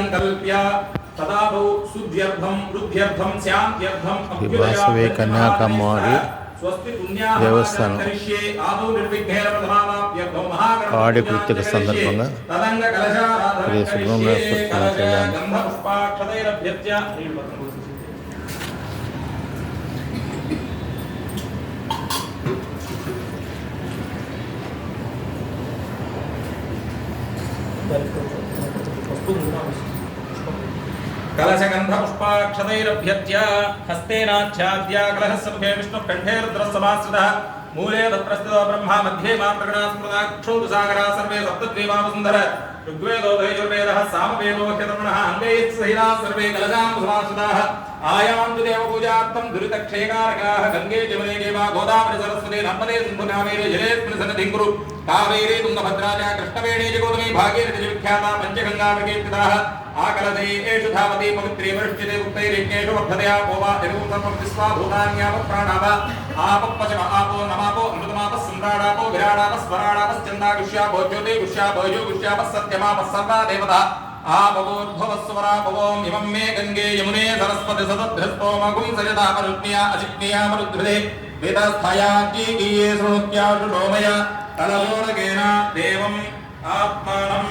संकल्प्य तदादौ शुद्ध्यर्थं वृद्ध्यर्थं शान्त्यर्थं वासवे कन्याकुमारी దేవస్థానం ఆడి కృత్యక సందర్భంగా ఇది సుబ్రహ్మణ్య కళ్యాణం. कलशगंध पुष्पाक्षतैरभ्यर्च्य हस्तेनाच्छाद्य कलशसमुखे विष्णुकण्ठे रुद्रसमाश्रितः मूले तत्प्रस्थितो ब्रह्मा मध्ये मातृगणास्मृताक्षोदसागरा सर्वे सप्तद्वीपावसुन्धर ऋग्वेदो यजुर्वेदः सामवेदो ह्यतमनः अङ्गैः सहिताः सर्वे कलशामुसमाश्रिताः आयान्तु देवपूजार्थं दुरितक्षयकारकाः गङ्गे जमुने वा गोदावरी सरस्वती नर्मदे सिन्धु कावेरी जलेऽस्मिन् सन्निधिं कुरु कावेरी तुङ्गभद्रा च कृष्णवेणी च गौतमी भागीरथी विख्याता पञ्चगङ्गा प्रकीर्तिताः आकलदे एषु धावति पवित्रे वृष्टिते उक्तैरेकेषु वर्धतया पोवा तिरुसर्वं विश्वा भूतान्याव प्राणाव आपपचम आपो नमापो अमृतमापः सम्राडापो विराडापः स्वराडापश्चन्दागुष्यापो ज्योतिगुष्यापो गुष्यापः सत्यमापः सर्वा देवता आपवोद्भवस्वरापवोम इमं मे गंगे यमुने सरस्वती सतद्भ्यस्तोमगुं सरितापरुष्ण्या अचिक्निया मरुद्भृते वेदस्थाया गीये शृणुत्या शोमय तललोणकेन देवम् आत्मानं